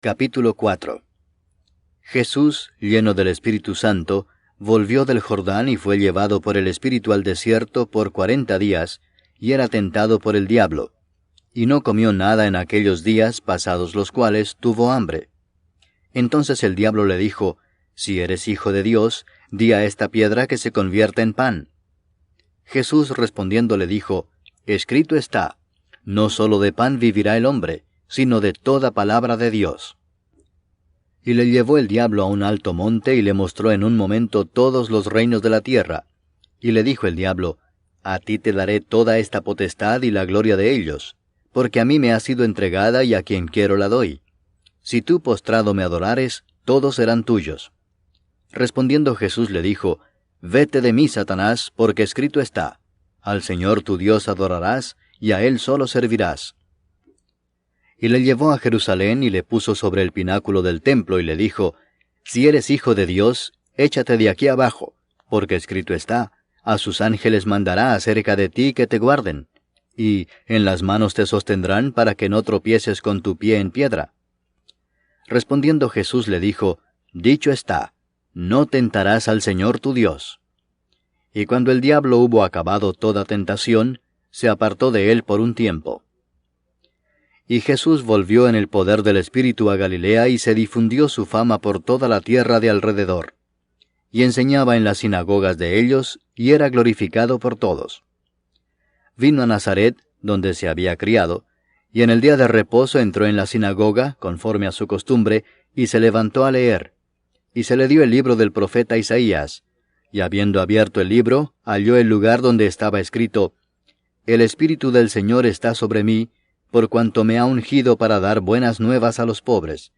Capítulo 4. Jesús, lleno del Espíritu Santo, volvió del Jordán y fue llevado por el Espíritu al desierto por 40 días, y era tentado por el diablo. Y no comió nada en aquellos días, pasados los cuales tuvo hambre. Entonces el diablo le dijo: Si eres hijo de Dios, di a esta piedra que se convierta en pan. Jesús respondiendo le dijo: Escrito está, no sólo de pan vivirá el hombre, sino de toda palabra de Dios. Y le llevó el diablo a un alto monte y le mostró en un momento todos los reinos de la tierra. Y le dijo el diablo: A ti te daré toda esta potestad y la gloria de ellos, porque a mí me ha sido entregada y a quien quiero la doy. Si tú postrado me adorares, todos serán tuyos. Respondiendo Jesús le dijo: Vete de mí, Satanás, porque escrito está: Al Señor tu Dios adorarás, y a Él solo servirás. Y le llevó a Jerusalén y le puso sobre el pináculo del templo y le dijo: Si eres hijo de Dios, échate de aquí abajo, porque escrito está: A sus ángeles mandará acerca de ti que te guarden, y en las manos te sostendrán para que no tropieces con tu pie en piedra. Respondiendo Jesús le dijo: Dicho está, no tentarás al Señor tu Dios. Y cuando el diablo hubo acabado toda tentación, se apartó de él por un tiempo. Y Jesús volvió en el poder del Espíritu a Galilea y se difundió su fama por toda la tierra de alrededor. Y enseñaba en las sinagogas de ellos, y era glorificado por todos. Vino a Nazaret, donde se había criado, y en el día de reposo entró en la sinagoga, conforme a su costumbre, y se levantó a leer. Y se le dio el libro del profeta Isaías, y habiendo abierto el libro, halló el lugar donde estaba escrito: El Espíritu del Señor está sobre mí, por cuanto me ha ungido para dar buenas nuevas a los pobres.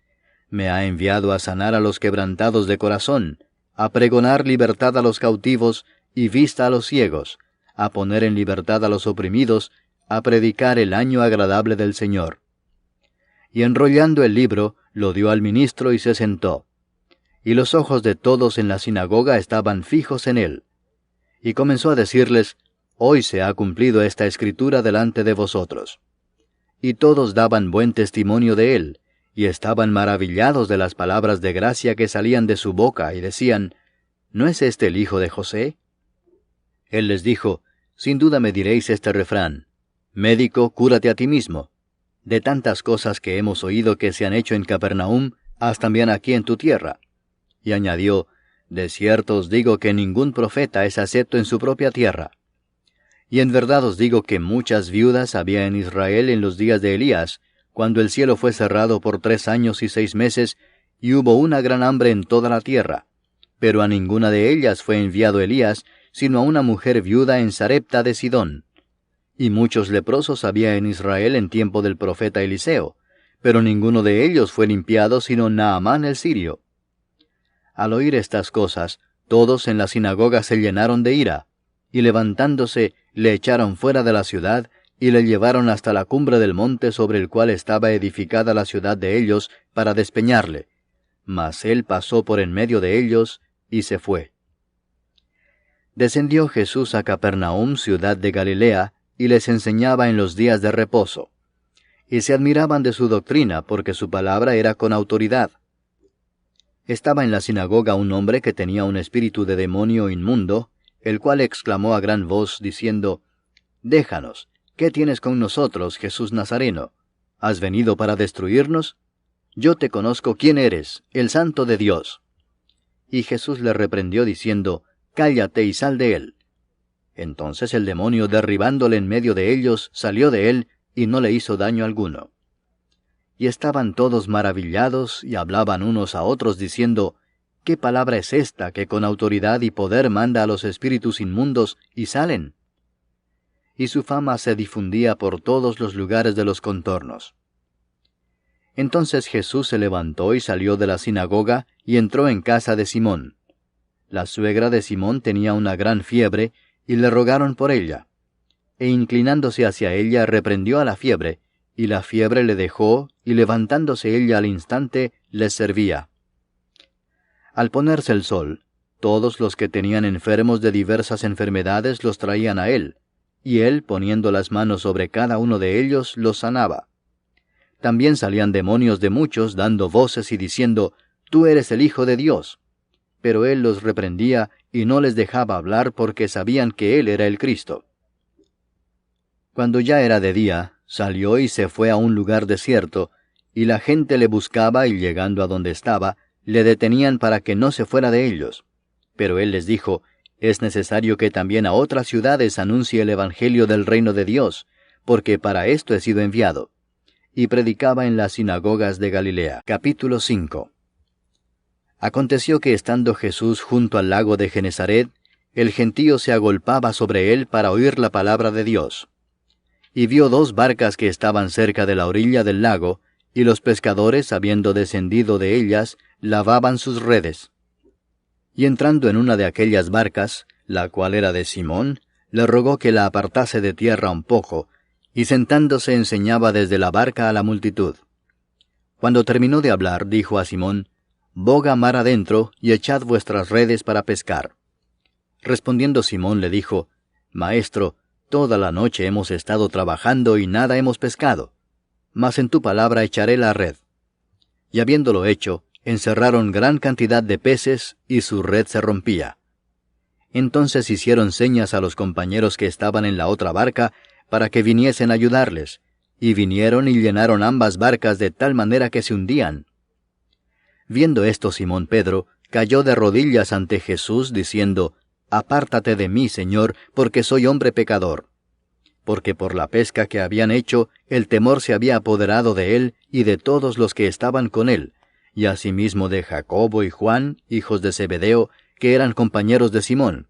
Me ha enviado a sanar a los quebrantados de corazón, a pregonar libertad a los cautivos y vista a los ciegos, a poner en libertad a los oprimidos, a predicar el año agradable del Señor. Y enrollando el libro, lo dio al ministro y se sentó. Y los ojos de todos en la sinagoga estaban fijos en él. Y comenzó a decirles: Hoy se ha cumplido esta escritura delante de vosotros. Y todos daban buen testimonio de él, y estaban maravillados de las palabras de gracia que salían de su boca, y decían: ¿No es este el hijo de José? Él les dijo: Sin duda me diréis este refrán: Médico, cúrate a ti mismo. De tantas cosas que hemos oído que se han hecho en Capernaum, haz también aquí en tu tierra. Y añadió: De cierto os digo que ningún profeta es acepto en su propia tierra. Y en verdad os digo que muchas viudas había en Israel en los días de Elías, cuando el cielo fue cerrado por 3 años y 6 meses, y hubo una gran hambre en toda la tierra. Pero a ninguna de ellas fue enviado Elías, sino a una mujer viuda en Sarepta de Sidón. Y muchos leprosos había en Israel en tiempo del profeta Eliseo, pero ninguno de ellos fue limpiado sino Naamán el sirio. Al oír estas cosas, todos en la sinagoga se llenaron de ira, y levantándose, le echaron fuera de la ciudad, y le llevaron hasta la cumbre del monte sobre el cual estaba edificada la ciudad de ellos, para despeñarle. Mas él pasó por en medio de ellos, y se fue. Descendió Jesús a Capernaum, ciudad de Galilea, y les enseñaba en los días de reposo. Y se admiraban de su doctrina, porque su palabra era con autoridad. Estaba en la sinagoga un hombre que tenía un espíritu de demonio inmundo, el cual exclamó a gran voz, diciendo: Déjanos, ¿qué tienes con nosotros, Jesús Nazareno? ¿Has venido para destruirnos? Yo te conozco quién eres, el Santo de Dios. Y Jesús le reprendió diciendo: Cállate y sal de él. Entonces el demonio, derribándole en medio de ellos, salió de él, y no le hizo daño alguno. Y estaban todos maravillados, y hablaban unos a otros, diciendo: ¿Qué palabra es esta que con autoridad y poder manda a los espíritus inmundos, y salen? Y su fama se difundía por todos los lugares de los contornos. Entonces Jesús se levantó y salió de la sinagoga, y entró en casa de Simón. La suegra de Simón tenía una gran fiebre, y le rogaron por ella. E inclinándose hacia ella, reprendió a la fiebre, y la fiebre le dejó, y levantándose ella al instante, les servía. Al ponerse el sol, todos los que tenían enfermos de diversas enfermedades los traían a él, y él, poniendo las manos sobre cada uno de ellos, los sanaba. También salían demonios de muchos, dando voces y diciendo, «Tú eres el Hijo de Dios». Pero él los reprendía y no les dejaba hablar porque sabían que él era el Cristo. Cuando ya era de día, salió y se fue a un lugar desierto, y la gente le buscaba y llegando a donde estaba, le detenían para que no se fuera de ellos. Pero él les dijo, «Es necesario que también a otras ciudades anuncie el Evangelio del reino de Dios, porque para esto he sido enviado». Y predicaba en las sinagogas de Galilea. Capítulo 5. Aconteció que estando Jesús junto al lago de Genezaret, el gentío se agolpaba sobre él para oír la palabra de Dios. Y vio 2 barcas que estaban cerca de la orilla del lago, y los pescadores, habiendo descendido de ellas, lavaban sus redes. Y entrando en una de aquellas barcas, la cual era de Simón, le rogó que la apartase de tierra un poco, y sentándose enseñaba desde la barca a la multitud. Cuando terminó de hablar, dijo a Simón, «Boga mar adentro, y echad vuestras redes para pescar». Respondiendo Simón le dijo, «Maestro, toda la noche hemos estado trabajando y nada hemos pescado, mas en tu palabra echaré la red». Y habiéndolo hecho, encerraron gran cantidad de peces, y su red se rompía. Entonces hicieron señas a los compañeros que estaban en la otra barca, para que viniesen a ayudarles, y vinieron y llenaron ambas barcas de tal manera que se hundían. Viendo esto Simón Pedro, cayó de rodillas ante Jesús, diciendo, «Apártate de mí, Señor, porque soy hombre pecador». Porque por la pesca que habían hecho, el temor se había apoderado de él y de todos los que estaban con él, y asimismo de Jacobo y Juan, hijos de Zebedeo, que eran compañeros de Simón.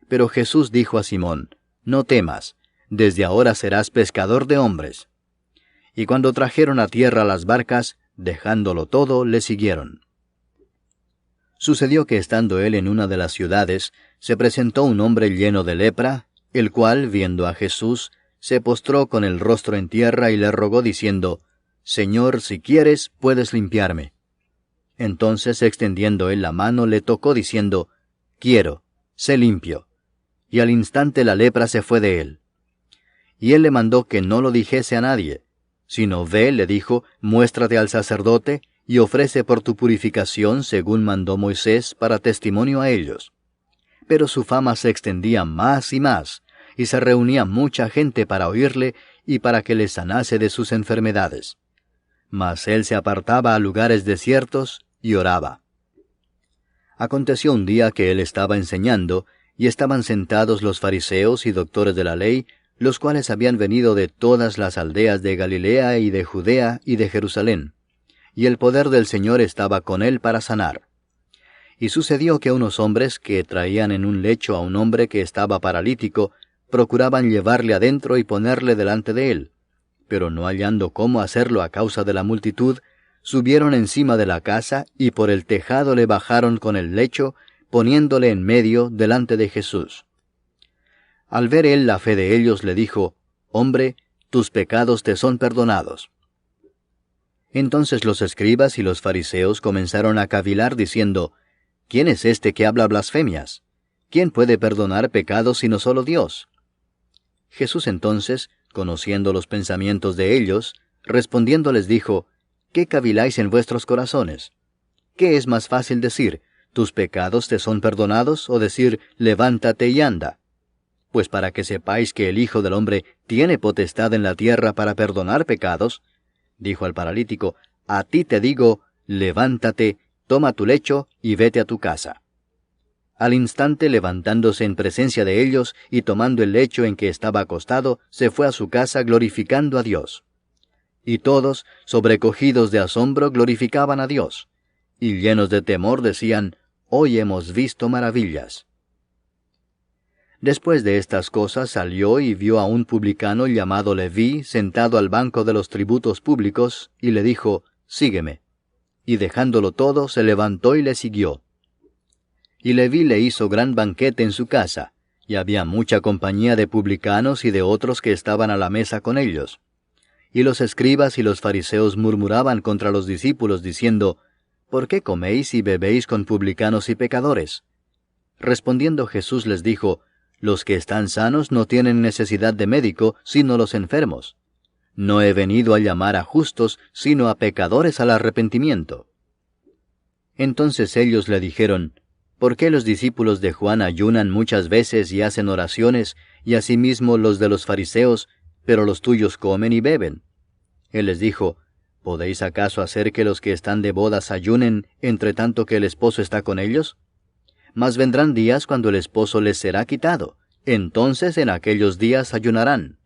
Pero Jesús dijo a Simón, «No temas, desde ahora serás pescador de hombres». Y cuando trajeron a tierra las barcas, dejándolo todo, le siguieron. Sucedió que estando él en una de las ciudades, se presentó un hombre lleno de lepra, el cual, viendo a Jesús, se postró con el rostro en tierra y le rogó diciendo, «Señor, si quieres, puedes limpiarme». Entonces, extendiendo él la mano, le tocó diciendo, «Quiero, sé limpio». Y al instante la lepra se fue de él. Y él le mandó que no lo dijese a nadie, sino ve, le dijo, muéstrate al sacerdote, y ofrece por tu purificación según mandó Moisés para testimonio a ellos. Pero su fama se extendía más, y se reunía mucha gente para oírle y para que le sanase de sus enfermedades. Mas él se apartaba a lugares desiertos y oraba. Aconteció un día que él estaba enseñando, y estaban sentados los fariseos y doctores de la ley, los cuales habían venido de todas las aldeas de Galilea y de Judea y de Jerusalén, y el poder del Señor estaba con él para sanar. Y sucedió que unos hombres que traían en un lecho a un hombre que estaba paralítico, procuraban llevarle adentro y ponerle delante de él, pero no hallando cómo hacerlo a causa de la multitud, subieron encima de la casa y por el tejado le bajaron con el lecho, poniéndole en medio delante de Jesús. Al ver él la fe de ellos, le dijo, «Hombre, tus pecados te son perdonados». Entonces los escribas y los fariseos comenzaron a cavilar diciendo, «¿Quién es este que habla blasfemias? ¿Quién puede perdonar pecados sino solo Dios?» Jesús entonces, conociendo los pensamientos de ellos, respondiendo les dijo, «¿Qué caviláis en vuestros corazones? ¿Qué es más fácil decir, tus pecados te son perdonados, o decir, levántate y anda? Pues para que sepáis que el Hijo del Hombre tiene potestad en la tierra para perdonar pecados, dijo al paralítico, a ti te digo, levántate, toma tu lecho y vete a tu casa. Al instante, levantándose en presencia de ellos y tomando el lecho en que estaba acostado, se fue a su casa glorificando a Dios. Y todos, sobrecogidos de asombro, glorificaban a Dios, y llenos de temor decían, hoy hemos visto maravillas. Después de estas cosas salió y vio a un publicano llamado Leví sentado al banco de los tributos públicos, y le dijo, sígueme. Y dejándolo todo, se levantó y le siguió. Y Leví le hizo gran banquete en su casa, y había mucha compañía de publicanos y de otros que estaban a la mesa con ellos. Y los escribas y los fariseos murmuraban contra los discípulos, diciendo, ¿por qué coméis y bebéis con publicanos y pecadores? Respondiendo Jesús les dijo, los que están sanos no tienen necesidad de médico, sino los enfermos. No he venido a llamar a justos, sino a pecadores al arrepentimiento. Entonces ellos le dijeron, ¿por qué los discípulos de Juan ayunan muchas veces y hacen oraciones, y asimismo los de los fariseos, pero los tuyos comen y beben? Él les dijo, ¿podéis acaso hacer que los que están de bodas ayunen, entre tanto que el esposo está con ellos? Mas vendrán días cuando el esposo les será quitado, entonces en aquellos días ayunarán.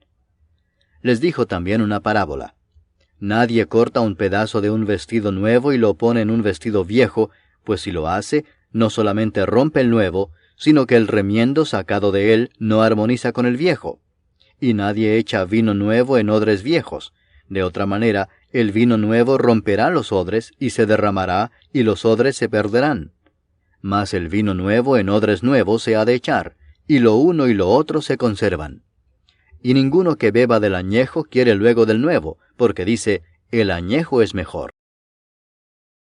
Les dijo también una parábola. Nadie corta un pedazo de un vestido nuevo y lo pone en un vestido viejo, pues si lo hace, no solamente rompe el nuevo, sino que el remiendo sacado de él no armoniza con el viejo. Y nadie echa vino nuevo en odres viejos. De otra manera, el vino nuevo romperá los odres y se derramará, y los odres se perderán. Mas el vino nuevo en odres nuevos se ha de echar, y lo uno y lo otro se conservan. Y ninguno que beba del añejo quiere luego del nuevo, porque dice, el añejo es mejor.